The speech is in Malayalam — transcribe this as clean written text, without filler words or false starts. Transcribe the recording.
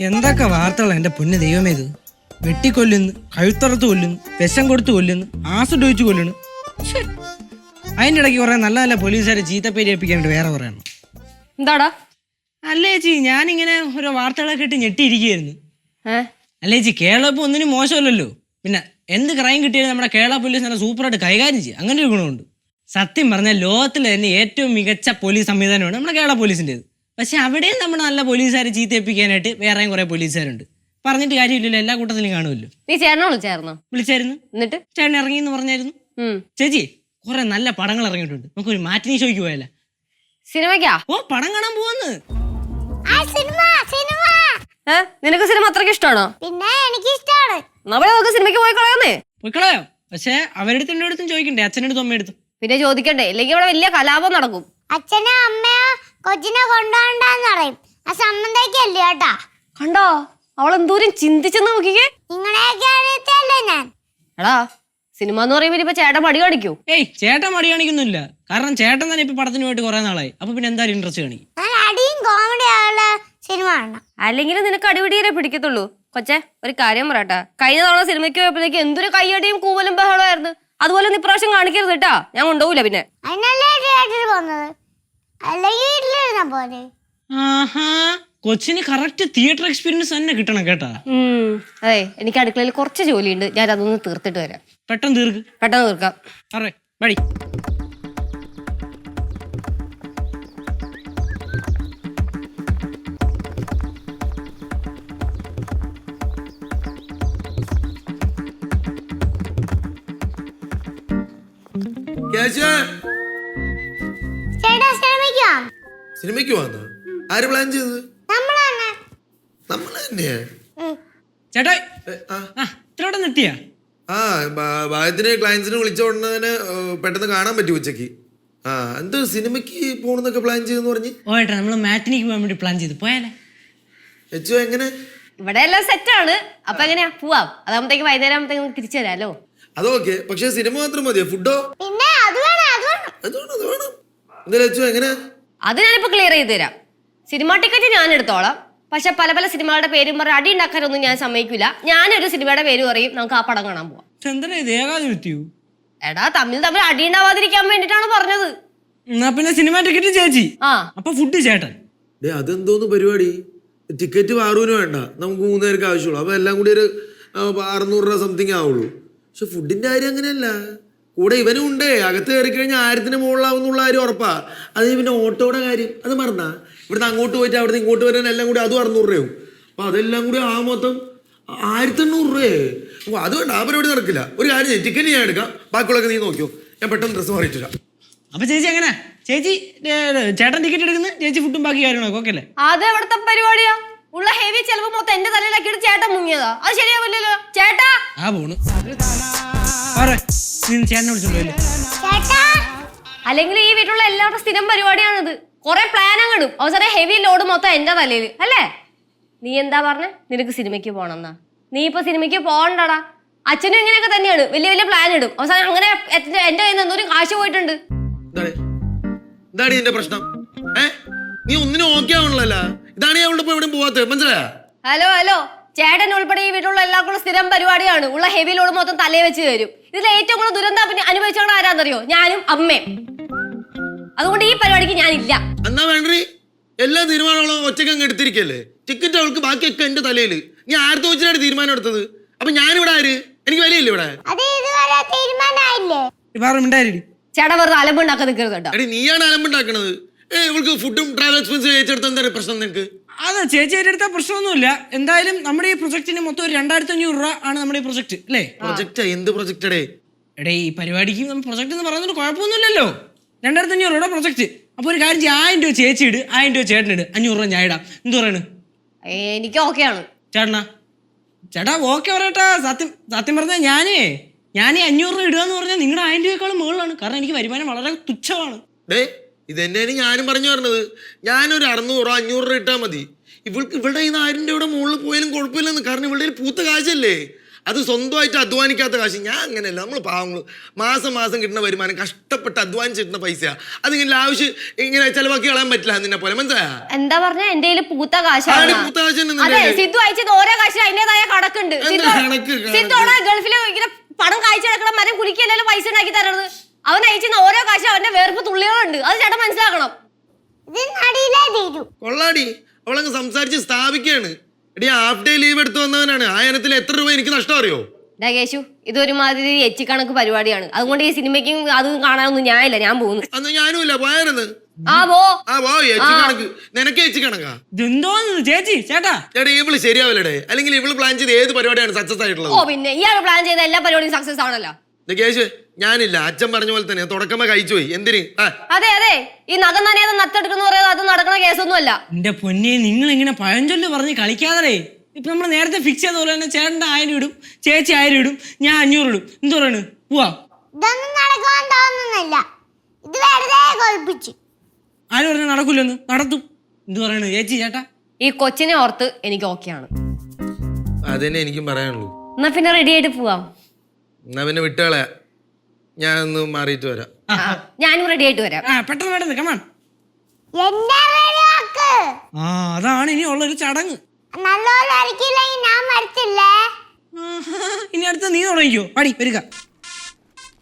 എന്തൊക്കെ വാർത്തകളാണ് എൻ്റെ പൊന്ന് ദൈവമേ ഇത്. വെട്ടിക്കൊല്ലുന്നു, കഴുത്തറത്ത് കൊല്ലുന്നു, വിഷം കൊടുത്ത് കൊല്ലുന്നു, ആസിഡ് ഒഴിച്ച് കൊല്ലുന്നു. അതിൻ്റെ ഇടയ്ക്ക് കുറെ നല്ല നല്ല പോലീസുകാരെ ചീത്തപ്പേര് ഏൽപ്പിക്കാനുണ്ട് വേറെ കുറേ എണ്ണം. എന്താടാ? അല്ലേ ചേച്ചി, ഞാനിങ്ങനെ ഓരോ വാർത്തകളൊക്കെ ഇട്ട് ഞെട്ടിയിരിക്കുകയായിരുന്നു. അല്ലേ ചേച്ചി, കേരളം ഇപ്പോൾ ഒന്നിനും മോശമല്ലല്ലോ. പിന്നെ എന്ത് ക്രൈം കിട്ടിയാലും നമ്മുടെ കേരള പോലീസ് നല്ല സൂപ്പറായിട്ട് കൈകാര്യം ചെയ്യും. അങ്ങനെ ഒരു ഗുണമുണ്ട്. സത്യം പറഞ്ഞാൽ ലോകത്തിലെ തന്നെ ഏറ്റവും മികച്ച പോലീസ് സംവിധാനമാണ് നമ്മുടെ കേരള പോലീസിൻ്റെത്. പക്ഷെ അവിടെയും നമ്മുടെ നല്ല പോലീസുകാരെ ചീത്തേൽപ്പിക്കാനായിട്ട് വേറെയും കുറെ പോലീസുകാരുണ്ട്. പറഞ്ഞിട്ട് കാര്യമില്ലല്ലോ, എല്ലാ കൂട്ടത്തിലും കാണുമല്ലോ. നീ ചേട്ടനെ വിളിച്ചായിരുന്നോ? വിളിച്ചായിരുന്നു. എന്നിട്ട് ചേട്ടൻ ഇറങ്ങി എന്ന് പറഞ്ഞായിരുന്നു. ചേച്ചി, കുറെ നല്ല പടങ്ങൾ ഇറങ്ങിയിട്ടുണ്ട്. നമുക്കൊരു മാറ്റിനി ഷോയ്ക്ക് പോയല്ലേ? സിനിമയ്ക്കാ? ഓ, പടം കാണാൻ പോവാന്ന്. നിനക്ക് സിനിമ അത്രയ്ക്ക് ഇഷ്ടമാണോ? പിന്നെ എനിക്ക് ഇഷ്ടമാണ്. നമുക്ക് സിനിമയ്ക്ക് പോയി കളയാന്നേ. പോയിക്കളയോ? പക്ഷെ അവരുടെ അടുത്തും എൻ്റെ അടുത്തും ചോദിക്കണ്ടേ, അച്ഛനടുത്തും അമ്മയെടുത്തും. പിന്നെ ചോദിക്കണ്ടേ, ഇല്ലെങ്കിൽ ഇവിടെ വലിയ കലാപം നടക്കും. അച്ഛനോ അമ്മയോ കൊച്ചിനെ കൊണ്ടുപോകണ്ടെന്ന് പറയും. ആ സംബന്ധിക്കല്ലേ കേട്ടാ. കണ്ടോ അവൾ എന്തോരം ചിന്തിച്ചെന്ന് നോക്കിക്കേ. നിങ്ങളെയൊക്കെ അറിയത്തല്ലേ ഞാൻ. എടാ, സിനിമ എന്ന് പറയുമ്പോ ഇപ്പൊ ചേട്ടൻ മടി കാണിക്കൂ? ഏയ്, ചേട്ടൻ മടി കാണിക്കുന്നില്ല. കാരണം ചേട്ടൻ തന്നെ ഇപ്പൊ പടത്തിന് പോയിട്ട് കുറെ നാളായി. അപ്പൊ പിന്നെ എന്തായാലും ഇൻട്രസ്റ്റ് കാണിക്കും. ഞാൻ അടിയും കോമഡി ആയുള്ള സിനിമ കാണണം. അല്ലെങ്കിൽ നിനക്ക് അടിപിടിയെ പിടിക്കത്തുള്ളൂ. കൊച്ചെ, ഒരു കാര്യം പറയട്ടാ, കഴിഞ്ഞ തവണ സിനിമയ്ക്ക് പോയപ്പോഴേക്ക് എന്തൊരു കയ്യടിയും കൂവലും ബഹളമായിരുന്നു. അതുപോലെ നീ ഇപ്രാവശ്യം കാണിക്കരുത് കേട്ടാ, ഞാൻ കൊണ്ടുപോകില്ല. പിന്നെ അതിനല്ലേ തിയേറ്ററിൽ പോകുന്നത്, അല്ലെങ്കിൽ വീട്ടിലിരുന്ന പോലെ. ആഹാ, കൊച്ചിന് കറക്റ്റ് തിയേറ്റർ എക്സ്പീരിയൻസ് തന്നെ കിട്ടണം കേട്ടാ. അതെ, എനിക്ക് അടുക്കളയിൽ കുറച്ച് ജോലിയുണ്ട്, ഞാൻ അതൊന്ന് തീർത്തിട്ട് വരാം. പെട്ടെന്ന് തീർക്ക്. പെട്ടെന്ന് തീർക്കാം. അറേ വഴി. ചേട്ടാ, സിനിമയ്ക്ക് പോവാം. സിനിമയ്ക്ക് പോവാന്നോ? ആര് പ്ലാൻ ചെയ്തത്? നമ്മൾ തന്നെ. നമ്മൾ തന്നെയാ? ചേട്ടാ, ആ ഇത്രയോടെ നിർത്തിയാ? ആ ഭാഗത്തിന് ക്ലയൻസിനെ വിളിച്ച ഉടനെ തന്നെ പെട്ടെന്ന് കാണാൻ പറ്റും ഉച്ചക്ക്. ആ, എന്ത് സിനിമയ്ക്ക് പോണെന്നൊക്കെ പ്ലാൻ ചെയ്തെന്ന് പറഞ്ഞ്? ഓ ഏട്ടാ, നമ്മള് മാറ്റിനിക്ക് പോകാൻ വേണ്ടി പ്ലാൻ ചെയ്ത് പോയാലേ? എച്ചോ എങ്ങനെ? ഇവിടെ എല്ലാം സെറ്റാണ്. അപ്പൊ എങ്ങനെയാ പോവാം? അതാകുമ്പത്തേക്ക് വൈകുന്നേരം ആകുമ്പത്തേക്ക് തിരിച്ചു തരാലോ. അതൊക്കെ, പക്ഷെ സിനിമ മാത്രം മതിയോ? ഫുഡോ? പിന്നെ അത് വേണം, അത് വേണം. അത് വേണം. എന്തായാലും എച്ചോ എങ്ങനെ? അത് ഞാനിപ്പോ ക്ലിയർ ചെയ്ത് തരാം. സിനിമ ടിക്കറ്റ് ഞാൻ എടുത്തോളാം. പക്ഷെ പല പല സിനിമകളുടെ പേരും പറഞ്ഞ് അടി ഉണ്ടാക്കാനൊന്നും ഞാൻ സമ്മതിക്കില്ല. ഞാനൊരു സിനിമയുടെ പേര് പറയും, നമുക്ക് ആ പടം കാണാൻ പോവാം. എന്താ ഇത് ഏകാധിപത്യോ? എടാ, തമ്മിൽ അടി ഉണ്ടാവാതിരിക്കാൻ വേണ്ടിട്ടാണ് പറഞ്ഞത്. എന്നാ പിന്നെ സിനിമ ടിക്കറ്റ് ചേച്ചി, അപ്പൊ ഫുഡ് ചേട്ടൻ. അതെന്തോന്ന് പരിപാടി? ടിക്കറ്റ് വാറൂന് വേണ്ട, നമുക്ക് 3 പേർക്ക് ആവശ്യമുള്ളൂ. അപ്പൊ എല്ലാം കൂടി ഒരു 600 രൂപ സംതിങ് ആവുള്ളൂ. പക്ഷെ ഫുഡിന്റെ കാര്യം അങ്ങനെയല്ല. കൂടെ ഇവനും ഉണ്ടേ, അകത്ത് കയറി കഴിഞ്ഞാൽ 1000-ന് മുകളിലാവുന്നുള്ള കാര്യം ഉറപ്പാ. അത് പിന്നെ ഓട്ടോയുടെ കാര്യം അത് മറന്നാ? ഇവിടുന്ന് അങ്ങോട്ട് പോയിട്ട് അവിടുന്ന് ഇങ്ങോട്ട് വരാൻ എല്ലാം കൂടി അതും 600 രൂപയാവും. അപ്പൊ അതെല്ലാം കൂടി ആ മൊത്തം 1800 രൂപയെ. അപ്പൊ അത് വേണ്ട, ആ പരിപാടി നടക്കില്ല. ഒരു കാര്യം ചെയ്യും, ടിക്കറ്റ് ഞാൻ എടുക്കാം, ബാക്കിയുള്ളൊക്കെ നീ നോക്കിയോ. ഞാൻ പെട്ടെന്ന് ഡ്രസ്സ് മാറിയിട്ട് വരാം. അപ്പൊ ചേച്ചി എങ്ങനെ? ചേച്ചി ചേട്ടൻ ടിക്കറ്റ് എടുക്കുന്നു, ചേച്ചി ഫുഡും ബാക്കി കാര്യങ്ങളൊക്കെ ഓക്കെ അല്ലേ? അത് എവിടത്തെ പരിപാടിയാ? ഉള്ള ഹെവി ചെലവ് മൊത്തം എന്റെ തലയിലാക്കിയിട്ട് ചേട്ടൻ മുങ്ങിയതാ. അത് ശരിയാവില്ലല്ലോ ചേട്ടാ. ആ പോണു ചേട്ടനെ വിളിച്ചോളൂ. ചേട്ടാ, അല്ലെങ്കിൽ ഈ വീട്ടിലുള്ള എല്ലാവരുടെ സ്ഥിരം പരിപാടിയാണിത്. കുറെ പ്ലാൻ അങ്ങടും, അവസാനം ഹെവി ലോഡ് മൊത്തം എന്റെ തലയിൽ അല്ലേ? നീ എന്താ പറഞ്ഞ? നിനക്ക് സിനിമയ്ക്ക് പോണെന്നാ? നീ ഇപ്പൊ സിനിമയ്ക്ക് പോകണ്ടടാ. അച്ഛനും ഇങ്ങനെയൊക്കെ തന്നെയാണ്, വലിയ വലിയ പ്ലാൻ ഇടും, അവസാനം അങ്ങനെ എന്റെ കയ്യിൽ നിന്ന് എന്തോരം കാശ് പോയിട്ടുണ്ട്. ഇതാണ് ഇതിന്റെ പ്രശ്നം. നീ ഒന്നിനും ഓക്കെ ആവണല്ലോ. ഇതാണ് ഞാൻ ഇവിടെ എവിടെ പോവാത്തത്, മനസ്സിലായ? ഹലോ ഹലോ, ചേട്ടൻ ഉൾപ്പെടെ ഈ വീട്ടിലുള്ള എല്ലാവർക്കും സ്ഥിരം പരിപാടിയാണ്. ഉള്ള ഹെവി ലോഡ് മൊത്തം തലയെ വെച്ച് തരും. ഇതിൽ ഏറ്റവും കൂടുതൽ ദുരന്തം അനുഭവിച്ചോണ്ട് ആരാന്നറിയോ? ഞാനും അമ്മയും. അതുകൊണ്ട് ഈ പരിപാടിക്ക് ഞാനില്ല. എന്നാ വേണ്ടേ, എല്ലാ തീരുമാനങ്ങളും ഒറ്റയ്ക്ക് അങ്ങ് എടുത്തിരിക്കല്ലേ. ടിക്കറ്റ് അവൾക്ക് ബാക്കിയൊക്കെ എന്റെ തലയില്. നീ ആരത്തെ വെച്ചിട്ടാണ് തീരുമാനം എടുത്തത്? അപ്പൊ ഞാനിവിടെ ആര്? എനിക്ക് വിലയില്ല ഇവിടെ. അത് ഇതുവരെ തീരുമാനമായില്ലേ? ചേട്ടാ, വെറുതെ അലമ്പുണ്ടാക്കാൻ നിൽക്കരുത് കേട്ടോ. എടി, നീയാണ് അലമ്പുണ്ടാക്കണത്. ഇവൾക്ക് ഫുഡും ട്രാവൽ എക്സ്പെൻസ് ഏറ്റെടുത്ത എന്താണ് പ്രശ്നം നിനക്ക്? അതെ, ചേച്ചി ഏറ്റെടുത്ത പ്രശ്നമൊന്നുമില്ല. എന്തായാലും നമ്മുടെ ഈ പ്രൊജക്ടിന് മൊത്തം ഒരു 2500 രൂപ ആണ് നമ്മുടെ ഈ പ്രൊജക്ട് അല്ലേ? പ്രൊജക്റ്റാ? എന്ത് പ്രൊജക്ടടേ? എടേ, ഈ പരിപാടിക്ക് നമ്മൾ പ്രൊജക്ട് എന്ന് പറയുന്നത് കുഴപ്പമൊന്നുമില്ലല്ലോ. 2500 രൂപയുടെ പ്രൊജക്ട്. അപ്പൊ ഒരു കാര്യം 1000 രൂപ ചേച്ചി ഇട്, 1000 രൂപ ചേട്ടനിട്, 500 രൂപ ഞാൻ ഇടാം. എന്ത് പറയണ്? എനിക്ക് ഓക്കെയാണ്. ചേട്ടനാ? ചേട്ടാ ഓക്കെ പറയട്ടാ. സത്യം പറഞ്ഞാൽ ഞാനീ 500 രൂപ ഇടുക എന്ന് പറഞ്ഞാൽ നിങ്ങളുടെ 1000 രൂപയെക്കാളും മുകളിലാണ്. കാരണം എനിക്ക് വരുമാനം വളരെ തുച്ഛമാണ്. ഇത് തന്നെയാണ് ഞാനും പറഞ്ഞു പറഞ്ഞത്. ഞാനൊരു 600 500 രൂപ ഇട്ടാൽ മതി. ഇവൾക്ക് ഇവിടെ 1000 രൂപയുടെ മുകളിൽ പോയാലും കുഴപ്പമില്ലെന്ന്. കാരണം ഇവളുടെ പൂത്ത കാശല്ലേ. അത് സ്വന്തമായിട്ട് അധ്വാനിക്കാത്ത കാശ്. ഞാൻ അങ്ങനെയല്ല, നമ്മൾ പാവങ്ങൾ മാസം മാസം കിട്ടുന്ന വരുമാനം കഷ്ടപ്പെട്ട് അധ്വാനിച്ച് കിട്ടുന്ന പൈസ അതിങ്ങനെ ആവശ്യം ഇങ്ങനെ ചെലവാക്കി കളയാൻ പറ്റില്ല. നിന്നെ പോലെ മനസ്സിലായ എന്താ പറഞ്ഞ എന്റെ കയ്യിൽ പൂത്ത കാശാണ്. അതെ, സിദ്ധു അയച്ചത് ഓരോ കാശിന് അതിന്റേതായ കണക്കുണ്ട്. സിദ്ധു ഗൾഫിൽ ഇങ്ങനെ പണം കാഴ്ച കിടക്കണം, മരം കുലിക്കല്ലോ പൈസ ഉണ്ടാക്കി തരുന്നത്. അവൻ അയച്ചുന്ന ഓരോ കാശും അവന്റെ വേർപ്പ് തുള്ളികളുണ്ട്. അത് ചേട്ടൻ മനസ്സിലാക്കണം. കൊള്ളാടി, അവളങ്ങ് സംസാരിച്ച് സ്ഥാപിക്കുകയാണ്. എടി ഹാഫ് ഡേ ലീവ് എടുത്തു വന്നവനാണ്. ആ ഇനത്തിൽ എത്ര രൂപ എനിക്ക് നഷ്ടം അറിയോ? കേശു, ഇതൊരുമാതിരി എച്ചിക്കണക്ക് പരിപാടിയാണ്. അതുകൊണ്ട് ഈ സിനിമയ്ക്കും അത് കാണാനൊന്നും ഞാനില്ല, ഞാൻ പോകുന്നു. അന്ന് ഞാനും ഇല്ല, പോയായിരുന്നു. നിനക്ക് എച്ചി കണക്കാ ചേച്ചി ചേട്ടാ. ചേട്ടാ ഇവള് ശരിയാവില്ലടേ. അല്ലെങ്കിൽ ഇവള് പ്ലാൻ ചെയ്ത് ഏത് പരിപാടിയാണ് സക്സസ് ആയിട്ടുള്ളത്? ഓ പിന്നെ ഇയാൾ പ്ലാൻ ചെയ്ത എല്ലാ പരിപാടിയും സക്സസ് ആണല്ലോ. കേശു, ഞാനില്ല, അച്ഛൻ പറഞ്ഞ പോലെ തന്നെ തുടക്കമേ കഴിച്ചു പോയി. എന്തിന്? അതെ അതെ, ഈ നഖം നനയാതെ നത്തെടുക്കുന്ന പറയുന്നത് അത് നടക്കുന്ന കേസൊന്നും അല്ല. എന്റെ പൊന്നെ, നിങ്ങൾ ഇങ്ങനെ പഴഞ്ചൊല്ല് പറഞ്ഞ് കളിക്കാതെ. ഇപ്പൊ നമ്മൾ നേരത്തെ ഫിക്സ് ചെയ്ത പോലെ തന്നെ ചേട്ടൻ്റെ 1000 ഇടും, ചേച്ചി 1000 ഇടും, ഞാൻ 500 ഇടും. എന്ത് പറയണ്? പോവാ. ഇതൊന്നും നടക്കാൻ തോന്നുന്നില്ല. ഇത് വെറുതെ കൊൽപ്പിച്ചു. ആര് പറഞ്ഞാൽ നടക്കൂലെന്ന്? നടത്തും. എന്ത് പറയണ് ചേച്ചി ചേട്ടാ? ഈ കൊച്ചിനെ ഓർത്ത് എനിക്ക് ഓക്കെയാണ്. അതന്നെ എനിക്കും പറയാനുള്ളൂ. എന്നാ പിന്നെ റെഡി ആയിട്ട് പോവാം. എന്നാ പിന്നെ വിട്ടുകളെ, ഞാൻ ഒന്ന് മാറിയിട്ട് വരാം. ഞാനും റെഡി ആയിട്ട് വരാം. പെട്ടെന്ന് പെട്ടെന്ന് കമാൺ. അതാണ് ഇനി ഉള്ളൊരു ചടങ്ങ്. നല്ലോണം അരക്കില്ലെങ്കിൽ ഞാൻ മരിച്ചില്ലേ. ഇനി അടുത്ത് നീ തുടങ്ങിക്കോ. അടി വരിക.